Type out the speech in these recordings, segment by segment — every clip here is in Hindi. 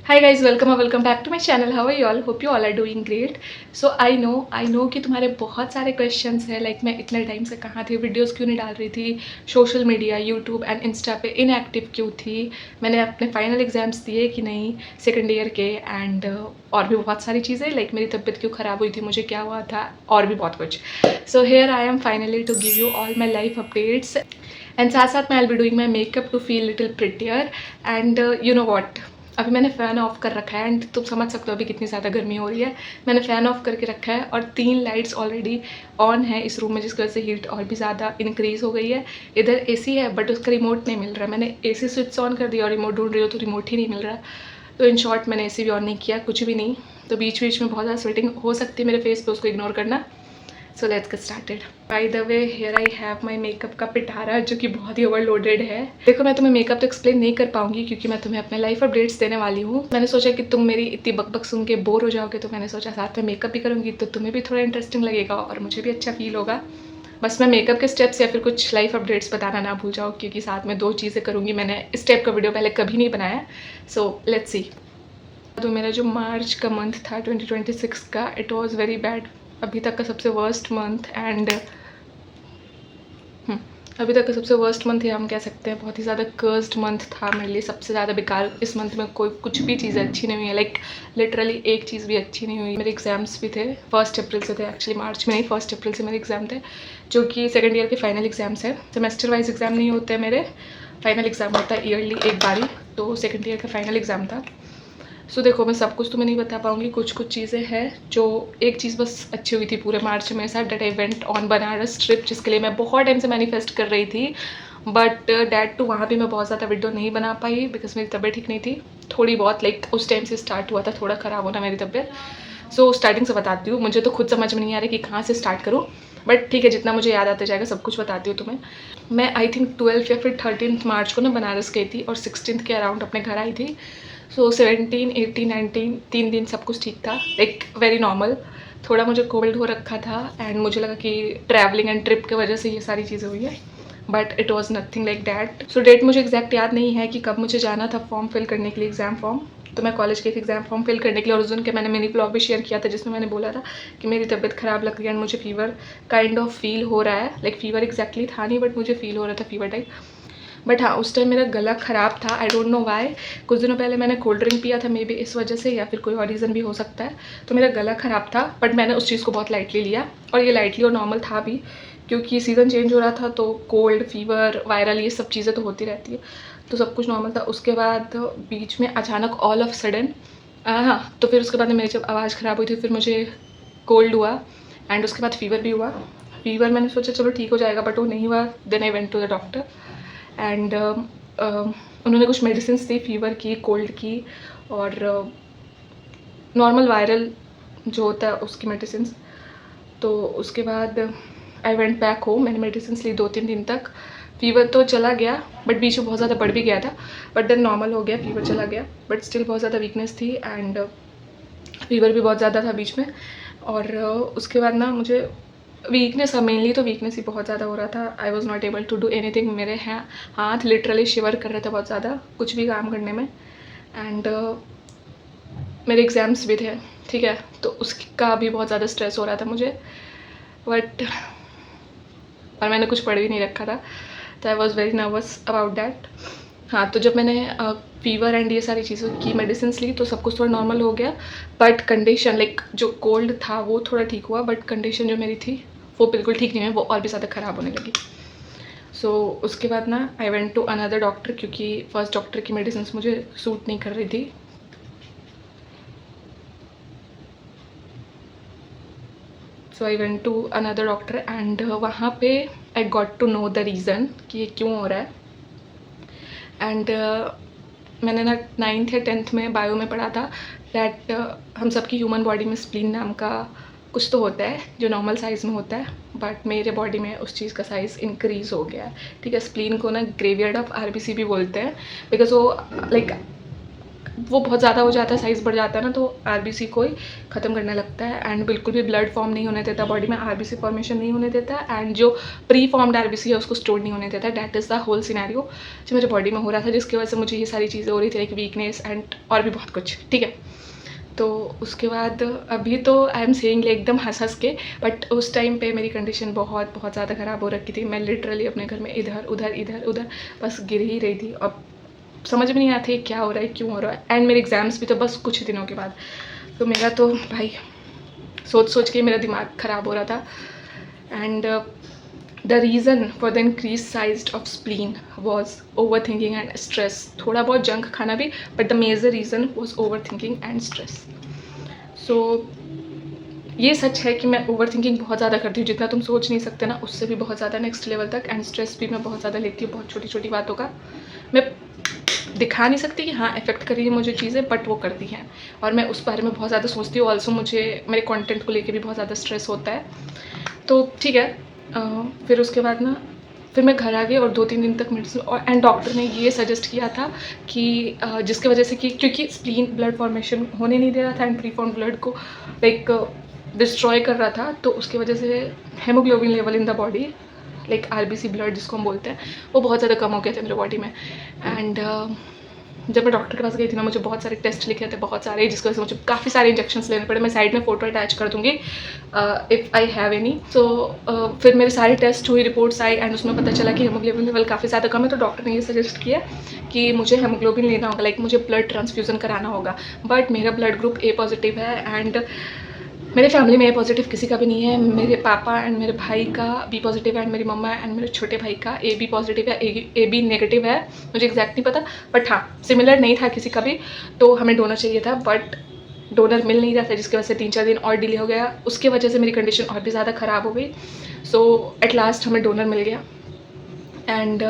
Hi guys, welcome back to my channel. How are you all? Hope you all are doing great. So I know कि तुम्हारे बहुत सारे क्वेश्चंस हैं, लाइक मैं इतने टाइम से कहाँ थी, वीडियोस क्यों नहीं डाल रही थी, social media YouTube and Insta पे इनएक्टिव क्यों थी, मैंने अपने फाइनल एग्जाम्स दिए कि नहीं सेकेंड ईयर के, एंड और भी बहुत सारी चीज़ें, लाइक मेरी तबीयत क्यों ख़राब हुई थी, मुझे क्या हुआ था, और भी बहुत कुछ। So here I am finally to give you all my life updates, and साथ साथ मैं I will be doing my makeup to feel little prettier. And you know what, अभी मैंने फ़ैन ऑफ कर रखा है, एंड तुम समझ सकते हो अभी कितनी ज़्यादा गर्मी हो रही है। मैंने फ़ैन ऑफ करके रखा है और 3 लाइट्स ऑलरेडी ऑन है इस रूम में, जिसकी वजह से हीट और भी ज़्यादा इंक्रीज़ हो गई है। इधर एसी है बट उसका रिमोट नहीं मिल रहा। मैंने एसी स्विच ऑन कर दिया और रिमोट ढूंढ रही हो तो रिमोट ही नहीं मिल रहा। तो इन शॉर्ट मैंने एसी भी ऑन नहीं किया, कुछ भी नहीं। तो बीच बीच में बहुत ज़्यादा स्वेटिंग हो सकती है मेरे फेस पे, उसको इग्नोर करना। So let's get started. By the way, here I have my makeup का पिटारा, जो कि बहुत ही ओवरलोडेड है। देखो, मैं तुम्हें मेकअप तो एक्सप्लेन नहीं कर पाऊंगी क्योंकि मैं तुम्हें अपने लाइफ अपडेट्स देने वाली हूँ। मैंने सोचा कि तुम मेरी इतनी बकबक सुन के बोर हो जाओगे, तो मैंने सोचा साथ में मेकअप भी करूँगी तो तुम्हें भी थोड़ा इंटरेस्टिंग लगेगा और मुझे भी अच्छा फील होगा। बस मैं मेकअप के स्टेप्स या फिर कुछ लाइफ अपडेट्स बताना ना भूल जाओ, क्योंकि साथ में 2 चीज़ें करूँगी। मैंने इस टाइप का वीडियो पहले कभी नहीं बनाया। So let's see. तो मेरा जो मार्च का मंथ था 2026 का, इट वॉज़ वेरी बैड। अभी तक का सबसे वर्स्ट मंथ, एंड अभी तक का सबसे वर्स्ट मंथ या हम कह सकते हैं बहुत ही ज़्यादा कर्स्ड मंथ था मेरे लिए। सबसे ज़्यादा बेकार इस मंथ में कोई कुछ भी चीज़ अच्छी नहीं हुई है, लाइक लिटरली एक चीज़ भी अच्छी नहीं हुई। मेरे एग्जाम्स भी थे 1 अप्रैल से, थे एक्चुअली मार्च में नहीं, 1 अप्रैल से मेरे एग्ज़ाम थे, जो कि सेकेंड ईयर के फाइनल एग्जाम्स है। सेमेस्टर वाइज एग्ज़ाम नहीं होते हैं मेरे, फाइनल एग्ज़ाम होता है ईयरली एक बारी। तो सेकेंड ईयर का फाइनल एग्ज़ाम था। सो देखो, मैं सब कुछ तुम्हें नहीं बता पाऊँगी, कुछ कुछ चीज़ें हैं जो, एक चीज़ बस अच्छी हुई थी पूरे मार्च में मेरे साथ, date I went on Banaras trip, जिसके लिए मैं बहुत टाइम से मैनिफेस्ट कर रही थी। बट डैट टू वहाँ भी मैं बहुत ज़्यादा वीडियो नहीं बना पाई बिकॉज मेरी तबीयत ठीक नहीं थी। थोड़ी बहुत, लाइक उस टाइम से स्टार्ट हुआ था थोड़ा ख़राब होना मेरी तबीयत। सो स्टार्टिंग से बताती हूँ, मुझे तो खुद समझ में नहीं आ रहा कि कहाँ से स्टार्ट करूँ, बट ठीक है, जितना मुझे याद आता जाएगा सब कुछ बताती हूँ तुम्हें। मैं आई थिंक 12 या फिर 13 मार्च को ना बनारस गई थी और 16 के अराउंड अपने घर आई थी। सो 17, 18, 19 3 दिन सब कुछ ठीक था, लाइक वेरी नॉर्मल। थोड़ा मुझे कोल्ड हो रखा था एंड मुझे लगा कि ट्रैवलिंग एंड ट्रिप की वजह से ये सारी चीज़ें हुई है, but it was nothing like that. So date मुझे एग्जैक्ट याद नहीं है कि कब मुझे जाना था फॉर्म फिल करने के लिए, एग्जाम फॉर्म। तो मैं कॉलेज गई थी एग्जाम फॉर्म फिल करने के लिए, और उस दिन के मैंने मिनी ब्लॉग भी शेयर किया था जिसमें मैंने बोला था कि मेरी तबीयत ख़राब लग रही है एंड मुझे फीवर काइंड ऑफ फील हो रहा है। लाइक फीवर एग्जैक्टली था नहीं, बट मुझे फील हो रहा था फीवर टाइप। बट हाँ, उस टाइम मेरा गला ख़राब था, आई डोंट नो वाई। कुछ दिनों पहले मैंने कोल्ड ड्रिंक पिया था, मे बी इस वजह से, या फिर कोई और रीज़न भी हो सकता है। तो मेरा गला ख़राब था, बट मैंने उस चीज़ को बहुत लाइटली लिया, और ये लाइटली और नॉर्मल था भी, क्योंकि सीज़न चेंज हो रहा था तो कोल्ड, फीवर, वायरल, ये सब चीज़ें तो होती रहती है, तो सब कुछ नॉर्मल था। उसके बाद बीच में अचानक ऑल ऑफ सडन, हाँ, तो फिर उसके बाद मेरी जब आवाज़ ख़राब हुई थी, फिर मुझे कोल्ड हुआ एंड उसके बाद फीवर भी हुआ। फीवर मैंने सोचा चलो ठीक हो जाएगा, बट वो नहीं हुआ। Then I went to the doctor and उन्होंने कुछ मेडिसिन दी फीवर की, कोल्ड की, और नॉर्मल वायरल जो होता है उसकी मेडिसिन। तो उसके बाद आई वेंट बैक होम, मैंने मेडिसिन ली 2-3 दिन तक। फीवर तो चला गया, बट बीच में बहुत ज़्यादा बढ़ भी गया था, बट देन नॉर्मल हो गया, फीवर चला गया, बट स्टिल बहुत ज़्यादा वीकनेस थी एंड फीवर भी बहुत ज़्यादा था बीच में। और उसके बाद ना मुझे वीकनेस, मेनली तो वीकनेस ही बहुत ज़्यादा हो रहा था। I was not able to do anything. मेरे हाथ लिटरली शिवर कर रहे थे बहुत ज़्यादा कुछ भी काम करने में। एंड मेरे एग्ज़ाम्स भी थे, ठीक है, तो उसका भी बहुत ज़्यादा स्ट्रेस हो रहा था मुझे, बट और मैंने कुछ पढ़ भी नहीं रखा था, तो I was very nervous about that. हाँ, तो जब मैंने फीवर एंड ये सारी चीज़ों की मेडिसिन ली तो सब कुछ थोड़ा नॉर्मल हो गया, बट कंडीशन, लाइक जो कोल्ड था वो थोड़ा ठीक हुआ, बट कंडीशन जो मेरी थी वो बिल्कुल ठीक नहीं है, वो और भी ज़्यादा ख़राब होने लगी। सो उसके बाद ना I went to another doctor, क्योंकि फर्स्ट डॉक्टर की मेडिसिन मुझे सूट नहीं कर रही थी। So I went to another doctor and वहाँ पे I got to know the reason कि ये क्यों हो रहा है। एंड मैंने ना 9th या 10th में बायो में पढ़ा था दैट हम सबकी ह्यूमन बॉडी में स्प्लीन नाम का कुछ तो होता है जो नॉर्मल साइज़ में होता है, बट मेरे बॉडी में उस चीज़ का साइज़ इंक्रीज़ हो गया है, ठीक है। स्प्लीन को ना ग्रेवयार्ड ऑफ आरबीसी भी बोलते हैं, बिकॉज वो लाइक वो बहुत ज़्यादा हो जाता है, साइज़ बढ़ जाता है ना, तो आरबीसी को ही ख़त्म करने लगता है एंड बिल्कुल भी ब्लड फॉर्म नहीं होने देता बॉडी में, आरबीसी फॉर्मेशन नहीं होने देता एंड जो प्री फॉर्म्ड आरबीसी है उसको स्टोर नहीं होने देता। That is the whole scenario जो मेरे बॉडी में हो रहा था, जिसकी वजह से मुझे ये सारी चीज़ें हो रही थी, लाइक वीकनेस एंड और भी बहुत कुछ, ठीक है। तो उसके बाद अभी तो आई एम सेइंग एकदम हंस के, बट उस टाइम पे मेरी कंडीशन बहुत बहुत ज़्यादा ख़राब हो रखी थी। मैं लिटरली अपने घर में इधर उधर बस गिर ही रही थी। अब समझ में नहीं आता है क्या हो रहा है, क्यों हो रहा है। एंड मेरे एग्ज़ाम्स भी तो बस कुछ दिनों के बाद, तो मेरा तो भाई सोच के मेरा दिमाग ख़राब हो रहा था। And the reason for the increase size of spleen was over thinking and stress. थोड़ा बहुत जंक खाना भी, but the major reason was over thinking and stress. So ये सच है कि मैं ओवर थिंकिंग बहुत ज़्यादा करती हूँ, जितना तुम सोच नहीं सकते ना, उससे भी बहुत ज़्यादा नेक्स्ट लेवल तक। एंड स्ट्रेस भी मैं बहुत ज़्यादा लेती हूँ, बहुत छोटी छोटी बातों का। मैं दिखा नहीं सकती कि हाँ इफ़ेक्ट कर रही है मुझे चीज़ें, बट वो करती हैं और मैं उस बारे में बहुत ज़्यादा सोचती हूँ। ऑल्सो मुझे मेरे कंटेंट को लेके भी बहुत ज़्यादा स्ट्रेस होता है। तो ठीक है, फिर उसके बाद ना फिर मैं घर आ गई और 2-3 दिन तक मेडिसिन, और एंड डॉक्टर ने ये सजेस्ट किया था कि जिसकी वजह से कि क्योंकि स्प्लीन ब्लड फॉर्मेशन होने नहीं दे रहा था एंड प्री फॉर्म ब्लड को लाइक डिस्ट्रॉय कर रहा था, तो उसकी वजह से haemoglobin level in the body, like RBC blood जिसको हम बोलते हैं, वो बहुत ज़्यादा कम हो गया था मेरे बॉडी में। एंड जब मैं डॉक्टर के पास गई थी ना, मुझे बहुत सारे टेस्ट लिखे थे, बहुत सारे, जिसकी वजह से मुझे काफ़ी सारे इंजेक्शंस लेने पड़े। मैं साइड में फ़ोटो अटैच कर दूँगी इफ़ आई हैव एनी। तो फिर मेरे सारे टेस्ट हुई, रिपोर्ट्स आई एंड उसमें पता चला कि हेमोग्लोबिन लेवल काफ़ी ज़्यादा कम है। तो डॉक्टर ने ये सजेस्ट किया कि मुझे हेमोग्लोबिन लेना होगा, लाइक मुझे ब्लड ट्रांसफ्यूज़न कराना होगा। बट मेरा ब्लड ग्रुप ए पॉजिटिव है एंड मेरे फैमिली में ए पॉजिटिव किसी का भी नहीं है। मेरे पापा एंड मेरे भाई का बी पॉजिटिव है एंड मेरी मम्मा एंड मेरे छोटे भाई का ए बी पॉजिटिव है, ए बी नेगेटिव है। मुझे एग्जैक्ट नहीं पता, बट हाँ सिमिलर नहीं था किसी का भी। तो हमें डोनर चाहिए था, बट डोनर मिल नहीं रहा था, जिसकी वजह से 3-4 दिन और डिले हो गया। उसके वजह से मेरी कंडीशन और भी ज़्यादा ख़राब हो गई। सो एट लास्ट हमें डोनर मिल गया एंड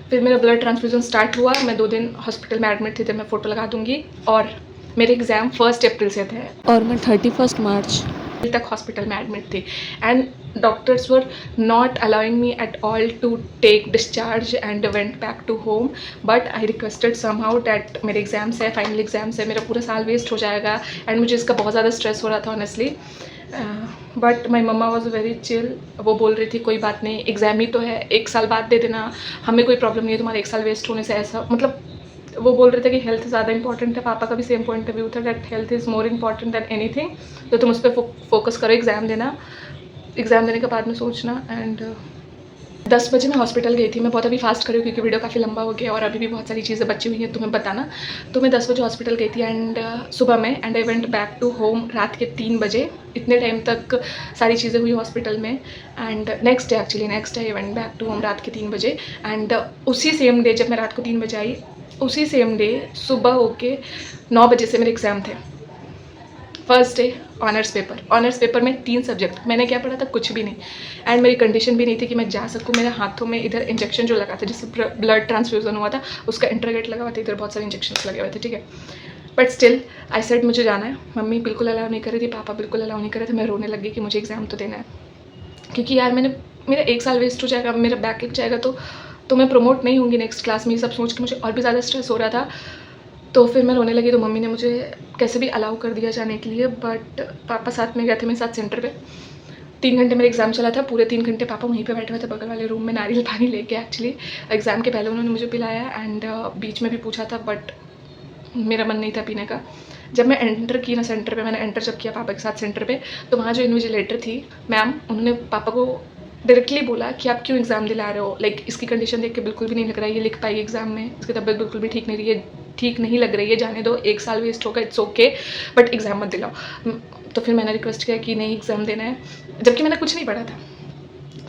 फिर मेरा ब्लड ट्रांसफ्यूज़न स्टार्ट हुआ। मैं 2 दिन हॉस्पिटल में एडमिट थी, तो मैं फ़ोटो लगा दूँगी। और मेरे एग्ज़ाम 1 अप्रैल से थे और मैं 31 मार्च तक हॉस्पिटल में एडमिट थी and doctors were not allowing me at all to take discharge and went back to home. But I requested somehow that मेरे एग्ज़ाम्स है, फाइनल एग्ज़ाम्स है, मेरा पूरा साल वेस्ट हो जाएगा एंड मुझे इसका बहुत ज़्यादा स्ट्रेस हो रहा था honestly. But my mamma was very chill. वो बोल रही थी कोई बात नहीं, एग्ज़ाम ही तो है, 1 साल बाद दे देना, हमें कोई प्रॉब्लम नहीं है तुम्हारे 1 साल वेस्ट होने से। ऐसा मतलब वो बोल रहे थे कि हेल्थ ज़्यादा इंपॉर्टेंट है। पापा का भी सेम पॉइंट ऑफ व्यू था that health is more important than anything. तो तुम उस पर फोकस करो, एग्ज़ाम देना, एग्ज़ाम देने के बाद में सोचना। एंड 10 बजे मैं हॉस्पिटल गई थी। मैं बहुत अभी फास्ट करी हूँ क्योंकि वीडियो काफ़ी लंबा हो गया और अभी भी बहुत सारी चीज़ें बची हुई हैं तुम्हें बताना। तो मैं 10 बजे हॉस्पिटल गई थी एंड सुबह में, and I went back to home रात के 3 बजे। इतने टाइम तक सारी चीज़ें हुई हॉस्पिटल में and next day I went back to home रात के 3 बजे। एंड उसी सेम डे जब मैं रात को 3 बजे आई, उसी सेम डे सुबह होके 9 बजे से मेरे एग्ज़ाम थे। फर्स्ट डे ऑनर्स पेपर में 3 सब्जेक्ट। मैंने क्या पढ़ा था, कुछ भी नहीं। एंड मेरी कंडीशन भी नहीं थी कि मैं जा सकूँ। मेरे हाथों में इधर इंजेक्शन जो लगा था, जिससे ब्लड ट्रांसफ्यूज़न हुआ था, उसका इंटरगेट लगा हुआ था, इधर बहुत सारे इंजेक्शन लगे हुए थे, ठीक है। बट स्टिल आई सेड मुझे जाना है। मम्मी बिल्कुल अलाउ नहीं कर रही थी, पापा बिल्कुल अलाउ नहीं कर रहे थे। मैं रोने लग गई कि मुझे एग्ज़ाम तो देना है, क्योंकि यार मेरा 1 साल वेस्ट हो जाएगा, मेरा बैक लग जाएगा, तो मैं प्रमोट नहीं होंगी नेक्स्ट क्लास में। ये सब सोच के मुझे और भी ज़्यादा स्ट्रेस हो रहा था। तो फिर मैं रोने लगी, तो मम्मी ने मुझे कैसे भी अलाउ कर दिया जाने के लिए। बट पापा साथ में गए थे मेरे साथ सेंटर पे। 3 घंटे मेरा एग्ज़ाम चला था, पूरे 3 घंटे पापा वहीं पे बैठे हुए थे बगल वाले रूम में, नारियल पानी लेके। एक्चुअली एग्ज़ाम के पहले उन्होंने मुझे पिलाया एंड बीच में भी पूछा था, बट मेरा मन नहीं था पीने का। जब मैं एंटर की ना सेंटर पे, मैंने एंटर जब किया पापा के साथ सेंटर पे, तो वहाँ जो इन्विजिलेटर थी मैम, उन्होंने पापा को डायरेक्टली बोला कि आप क्यों एग्ज़ाम दिला रहे हो, लाइक इसकी कंडीशन देख के बिल्कुल भी नहीं लग रहा है ये लिख पाएगी एग्ज़ाम में, इसकी तबीयत बिल्कुल भी ठीक नहीं लग रही है, जाने दो, 1 साल वेस्ट होगा, इट्स ओके, बट एग्ज़ाम मत दिलाओ। तो फिर मैंने रिक्वेस्ट किया कि नहीं एग्ज़ाम देना है, जबकि मैंने कुछ नहीं पढ़ा था,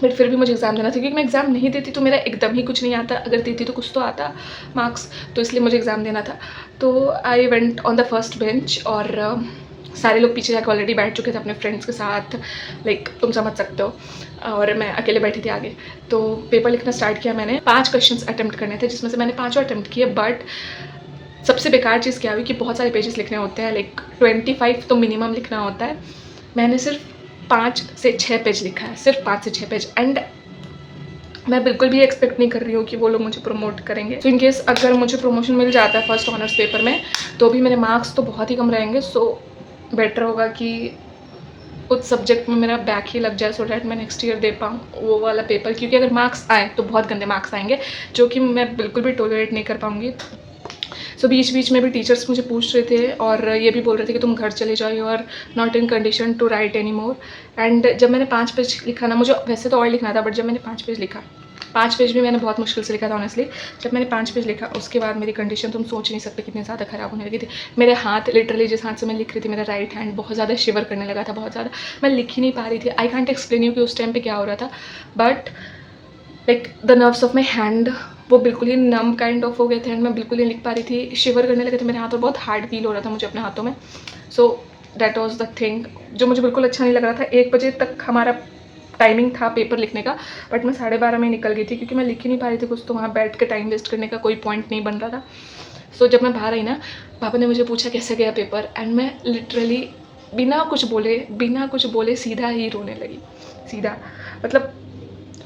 बट फिर भी मुझे एग्ज़ाम देना था, क्योंकि मैं एग्ज़ाम नहीं देती तो मेरा एकदम ही कुछ नहीं आता, अगर देती तो कुछ तो आता मार्क्स, तो इसलिए मुझे एग्ज़ाम देना था। तो आई went on the first bench और सारे लोग पीछे जाकर ऑलरेडी बैठ चुके थे अपने फ्रेंड्स के साथ, लाइक तुम समझ सकते हो, और मैं अकेले बैठी थी आगे। तो पेपर लिखना स्टार्ट किया मैंने। 5 क्वेश्चंस अटैम्प्ट करने थे, जिसमें से मैंने 5 अटैम्प्ट किए। बट सबसे बेकार चीज़ क्या हुई कि बहुत सारे पेजेस लिखने होते हैं, लाइक 25 तो मिनिमम लिखना होता है। मैंने सिर्फ 5 से 6 पेज लिखा है, सिर्फ 5 से 6 पेज। एंड मैं बिल्कुल भी एक्सपेक्ट नहीं कर रही हूँ कि वो लोग मुझे प्रमोट करेंगे। तो इन केस अगर मुझे प्रमोशन मिल जाता है फर्स्ट ऑनर्स पेपर में, तो भी मेरे मार्क्स तो बहुत ही कम रहेंगे। सो बेटर होगा कि उस सब्जेक्ट में मेरा बैक ही लग जाए, सो डैट मैं नेक्स्ट ईयर दे पाऊँ वो वाला पेपर। क्योंकि अगर मार्क्स आए तो बहुत गंदे मार्क्स आएंगे, जो कि मैं बिल्कुल भी टॉलरेट नहीं कर पाऊँगी। सो बीच बीच में भी टीचर्स मुझे पूछ रहे थे और ये भी बोल रहे थे कि तुम घर चले जाओ, you are not in condition to write any more. एंड जब मैंने 5 पेज लिखा ना, मुझे वैसे तो और लिखना था, बट जब मैंने 5 पेज लिखा, 5 पेज भी मैंने बहुत मुश्किल से लिखा था ऑनेस्टली। जब मैंने 5 पेज लिखा, उसके बाद मेरी कंडीशन तुम सोच नहीं सकते कितनी ज़्यादा ख़राब होने लगी थी। मेरे हाथ लिटरली, जिस हाथ से मैं लिख रही थी, मेरा राइट हैंड बहुत ज़्यादा शिवर करने लगा था, बहुत ज़्यादा। मैं लिख ही नहीं पा रही थी। आई कांट एक्सप्लेन यू कि उस टाइम पे क्या हो रहा था, but like the nerves of my hand वो बिल्कुल ही नम काइंड ऑफ हो गए थे एंड मैं बिल्कुल नहीं लिख पा रही थी। शिवर करने लगे थे मेरे हाथ और बहुत हार्ड फील हो रहा था मुझे अपने हाथों में। So that was the thing जो मुझे बिल्कुल अच्छा नहीं लग रहा था। 1 बजे तक हमारा टाइमिंग था पेपर लिखने का, बट मैं 12:30 में निकल गई थी क्योंकि मैं लिख ही नहीं पा रही थी कुछ, तो वहाँ बैठ के टाइम वेस्ट करने का कोई पॉइंट नहीं बन रहा था। सो जब मैं बाहर आई ना, पापा ने मुझे पूछा कैसे गया पेपर, एंड मैं लिटरली बिना कुछ बोले सीधा ही रोने लगी, सीधा। मतलब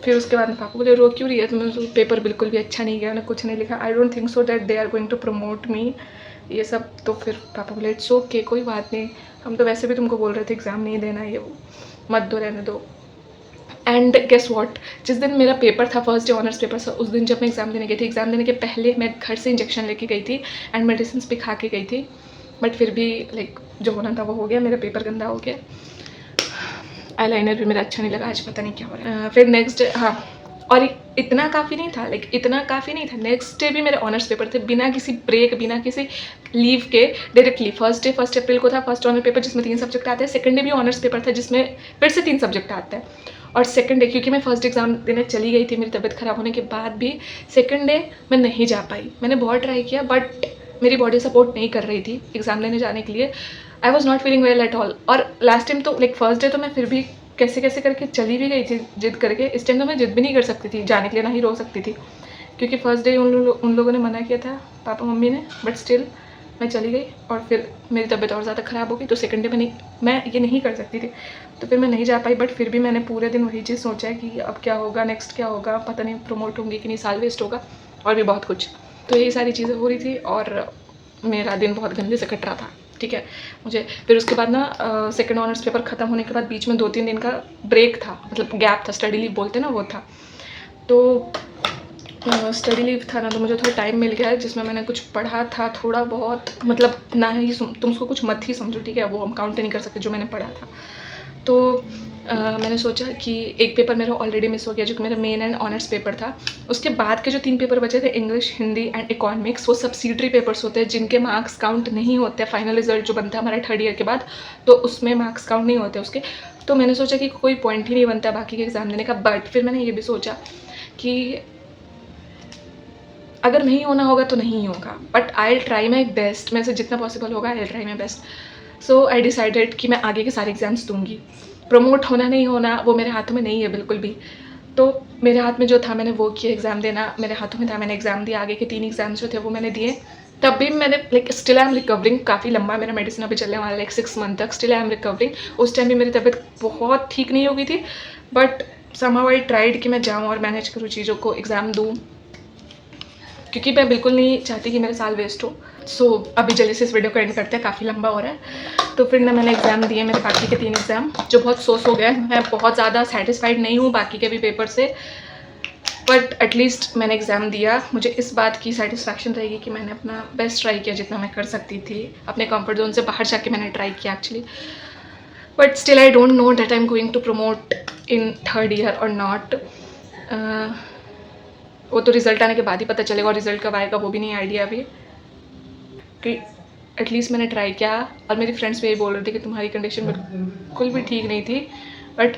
फिर उसके बाद पापा बोले रो क्यों रही है, तुम्हें पेपर बिल्कुल भी अच्छा नहीं गया, मैंने कुछ नहीं लिखा, I don't think so that they are going to promote me, ये सब। तो फिर पापा बोले इट्स ओके, कोई बात नहीं, हम तो वैसे भी तुमको बोल रहे थे एग्ज़ाम नहीं देना, ये वो मत दो, रहने दो। एंड गेस वॉट, जिस दिन मेरा पेपर था, फर्स्ट डे ऑनर्स पेपर था, उस दिन जब मैं एग्ज़ाम देने गई थी, एग्ज़ाम देने के पहले मैं घर से इंजेक्शन लेके गई थी एंड मेडिसिन भी खा के गई थी, बट फिर भी लाइक जो होना था वो हो गया, मेरा पेपर गंदा हो गया। आईलाइनर भी मेरा अच्छा नहीं लगा, आज पता नहीं क्या हो रहा है। फिर नेक्स्ट डे, हाँ, और इतना काफ़ी नहीं था, लाइक इतना काफ़ी नहीं था। नेक्स्ट डे भी मेरे ऑनर्स पेपर थे, बिना किसी ब्रेक, बिना किसी लीव के, डायरेक्टली फर्स्ट डे 1 अप्रैल को था फर्स्ट ऑनर पेपर, जिसमें 3 सब्जेक्ट आते हैं। सेकंड डे भी ऑनर्स पेपर था, जिसमें फिर से 3 सब्जेक्ट आते हैं। और सेकंड डे, क्योंकि मैं फर्स्ट एग्ज़ाम देने चली गई थी मेरी तबीयत ख़राब होने के बाद भी, सेकंड डे मैं नहीं जा पाई। मैंने बहुत ट्राई किया, बट मेरी बॉडी सपोर्ट नहीं कर रही थी एग्ज़ाम देने जाने के लिए। आई was not feeling well at all. और लास्ट टाइम तो लाइक फर्स्ट डे तो मैं फिर भी कैसे कैसे करके चली भी गई थी जिद करके। इस टाइम तो मैं जिद भी नहीं कर सकती थी जाने के लिए, ना ही रो सकती थी, क्योंकि फर्स्ट डे उन लोगों ने मना किया था, पापा मम्मी ने, बट स्टिल मैं चली गई और फिर मेरी तबीयत और ज़्यादा ख़राब हो गई। तो सेकंड डे में मैं ये नहीं कर सकती थी, तो फिर मैं नहीं जा पाई। बट फिर भी मैंने पूरे दिन वही चीज़ सोचा है कि अब क्या होगा, नेक्स्ट क्या होगा, पता नहीं प्रमोट होंगी कि नहीं, साल वेस्ट होगा, और भी बहुत कुछ। तो यही सारी चीज़ें हो रही थी और मेरा दिन बहुत गंदे से कट रहा था, ठीक है। मुझे फिर उसके बाद ना सेकंड ऑनर्स पेपर ख़त्म होने के बाद बीच में 2-3 दिन का ब्रेक था, मतलब गैप था, स्टडी लीव बोलते ना, वो था। तो स्टडी लीव था ना, तो मुझे थोड़ा टाइम मिल गया जिसमें मैंने कुछ पढ़ा था थोड़ा बहुत, मतलब ना ही तुम उसको कुछ मत ही समझो, ठीक है, वो हम काउंट नहीं कर सकते जो मैंने पढ़ा था। तो मैंने सोचा कि एक पेपर मेरा ऑलरेडी मिस हो गया, जो कि मेरा मेन एंड ऑनर्स पेपर था। उसके बाद के जो 3 पेपर बचे थे, इंग्लिश, हिंदी एंड इकोनॉमिक्स, वो सब्सिडरी पेपर्स होते हैं जिनके मार्क्स काउंट नहीं होते। फाइनल रिजल्ट जो बनता है हमारा थर्ड ईयर के बाद, तो उसमें मार्क्स काउंट नहीं होते उसके। तो मैंने सोचा कि कोई पॉइंट ही नहीं बनता बाकी के एग्ज़ाम देने का। बट फिर मैंने ये भी सोचा कि अगर नहीं होना होगा तो नहीं होगा, but I will try my best, मेरे से जितना पॉसिबल होगा I will try my best. So I decided कि मैं आगे के सारे एग्ज़ाम्स दूँगी। प्रमोट होना नहीं होना वो मेरे हाथों में नहीं है बिल्कुल भी। तो मेरे हाथ में जो था मैंने वो किया, एग्ज़ाम देना मेरे हाथों में था, मैंने एग्ज़ाम दिया। आगे के 3 एग्ज़ाम्स जो थे वो मैंने दिए। तब भी मैंने like still I am recovering, काफ़ी लंबा मेरा मेडिसिन अभी चलने वाला है, लाइक 6 मंथ तक स्टिल आई एम रिकवरिंग। उस टाइम भी मेरी तबीयत बहुत ठीक नहीं हो गई थी, बट समहाउ आई ट्राइड कि मैं जाऊँ और मैनेज करूँ चीज़ों को, एग्ज़ाम दूँ, क्योंकि मैं बिल्कुल नहीं चाहती कि मेरा साल वेस्ट हो। सो अभी जल्दी से इस वीडियो को एंड करते हैं, काफ़ी लंबा हो रहा है। तो फिर ना मैंने एग्ज़ाम दिए, मेरे बाकी के 3 एग्ज़ाम, जो बहुत सोच हो गया है। मैं बहुत ज़्यादा सेटिस्फाइड नहीं हूँ बाकी के भी पेपर से, बट एटलीस्ट मैंने एग्ज़ाम दिया। मुझे इस बात की सेटिस्फैक्शन रहेगी कि मैंने अपना बेस्ट ट्राई किया जितना मैं कर सकती थी, अपने कंफर्ट जोन से बाहर जाके मैंने ट्राई किया actually. But still I don't know that I am going to promote in third year और नॉट। वो तो रिज़ल्ट आने के बाद ही पता चलेगा, और रिज़ल्ट कब आएगा वो भी नहीं आइडिया अभी। कि एटलीस्ट मैंने ट्राई किया। और मेरी फ्रेंड्स भी यही बोल रही थी कि तुम्हारी कंडीशन बिल्कुल भी ठीक नहीं थी, but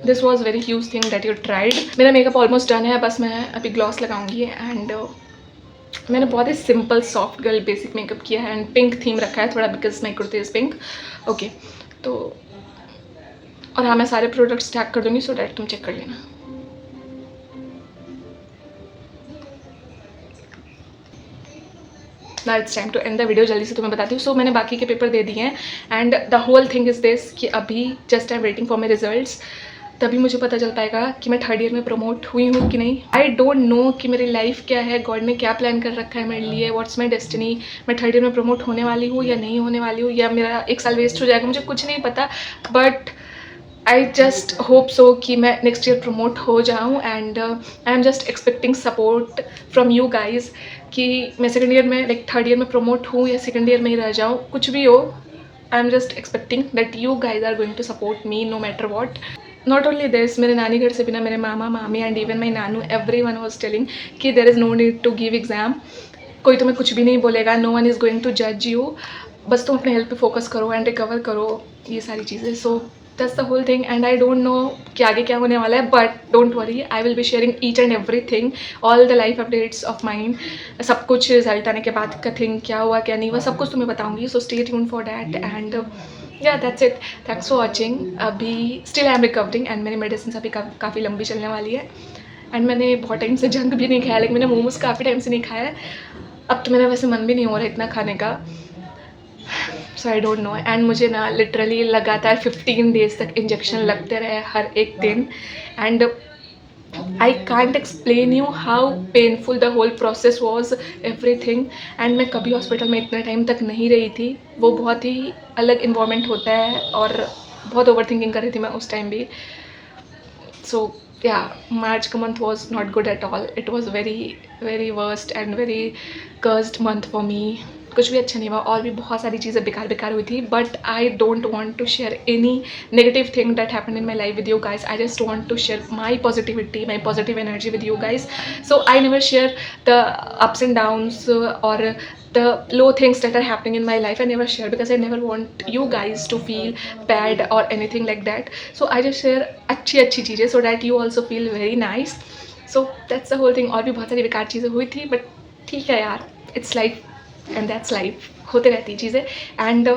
this was very huge thing that you tried. मेरा मेकअप ऑलमोस्ट डन है, बस मैं अभी ग्लॉस लगाऊंगी। एंड मैंने बहुत ही simple soft girl basic makeup किया है, एंड पिंक थीम रखा है थोड़ा, because my kurti is pink. Okay, तो और हाँ, मैं सारे प्रोडक्ट्स टैग कर दूँगी, सो डैट तुम चेक कर लेना। ना it's time to end the video, जल्दी से तुम्हें बताती हूँ। सो मैंने बाकी के पेपर दे दिए हैं, and the whole thing is this कि अभी just I am waiting for my results. तभी मुझे पता चल पाएगा कि मैं थर्ड ईयर में प्रमोट हुई हूँ कि नहीं। आई डोंट नो कि मेरी लाइफ क्या है, गॉड ने क्या प्लान कर रखा है मेरे लिए, व्हाट्स माई डेस्टिनी। मैं थर्ड ईयर में प्रमोट होने वाली हूँ या नहीं होने वाली हूँ, या मेरा 1 साल वेस्ट हो जाएगा, मुझे कुछ नहीं पता। But I just hope so कि मैं नेक्स्ट ईयर प्रमोट हो जाऊँ। And I am just expecting support from you guys कि मैं सेकेंड ईयर में लाइक थर्ड ईयर में प्रमोट हूँ या सेकेंड ईयर में ही रह जाऊँ, कुछ भी हो। I am just expecting that you guys are going to support me no matter what. Not only this, मेरे नानी घर से भी ना, मेरे मामा मामी एंड इवन माई नानू एवरीवन वाज टेलिंग कि there is no need to give exam, कोई तुम्हें कुछ भी नहीं बोलेगा, no one is going to जज यू, बस तुम अपने हेल्थ पे फोकस करो एंड रिकवर करो, ये सारी चीज़ें। So that's the whole thing and I don't know कि आगे क्या होने वाला है, but don't worry, I will be sharing each and every thing, all the life updates of mind, सब कुछ रिजल्ट आने के बाद का थिंग, क्या हुआ क्या नहीं हुआ, सब कुछ तुम्हें बताऊँगी। So stay tune for that and yeah that's it, thanks for watching. अभी still I am recovering and मेरी मेडिसिन अभी काफ़ी लंबी चलने वाली है। एंड मैंने बहुत टाइम से जंक भी नहीं खाया, लेकिन मैंने मोमोज काफ़ी टाइम से नहीं खाया है, अब तो मेरा वैसे मन भी नहीं हो रहा इतना खाने का। सो आई डोंट नो। एंड मुझे ना लिटरली लगातार 15 डेज तक इंजेक्शन लगते रहे हर एक दिन। And I can't explain you how painful the whole process was, everything. And मैं कभी हॉस्पिटल में इतने टाइम तक नहीं रही थी, वो बहुत ही अलग इन्वायरमेंट होता है, और बहुत ओवर थिंकिंग कर रही थी मैं उस टाइम भी। सो या मार्च का month was not good at all, it was very very worst and very cursed month for me. कुछ भी अच्छा नहीं हुआ, और भी बहुत सारी चीज़ें बेकार बेकार हुई थी, but I don't want to share any negative thing that happen in my life with you guys. I just want to share my positivity, my positive energy with you guys. So I never share the ups and downs or the low things that are happening in my life. I never share because I never want you guys to feel bad or anything like that. So I just share अच्छी चीज़ें so that you also feel very nice. So that's the whole thing. और भी बहुत सारी बेकार चीज़ें हुई थी, बट ठीक है यार, it's life and that's life, होते रहती चीज़ें। And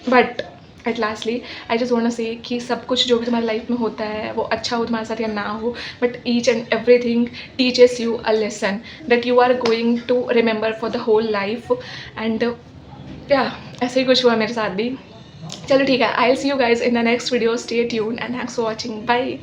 but at lastly I just want to say कि सब कुछ जो भी तुम्हारी लाइफ में होता है वो अच्छा हो तुम्हारे साथ या ना हो, but each and every thing teaches you a lesson that you are going to remember for the whole life. And या ऐसे ही कुछ हुआ मेरे साथ भी। चलो ठीक है, I will see you guys in the next video, stay tuned and thanks for watching, bye.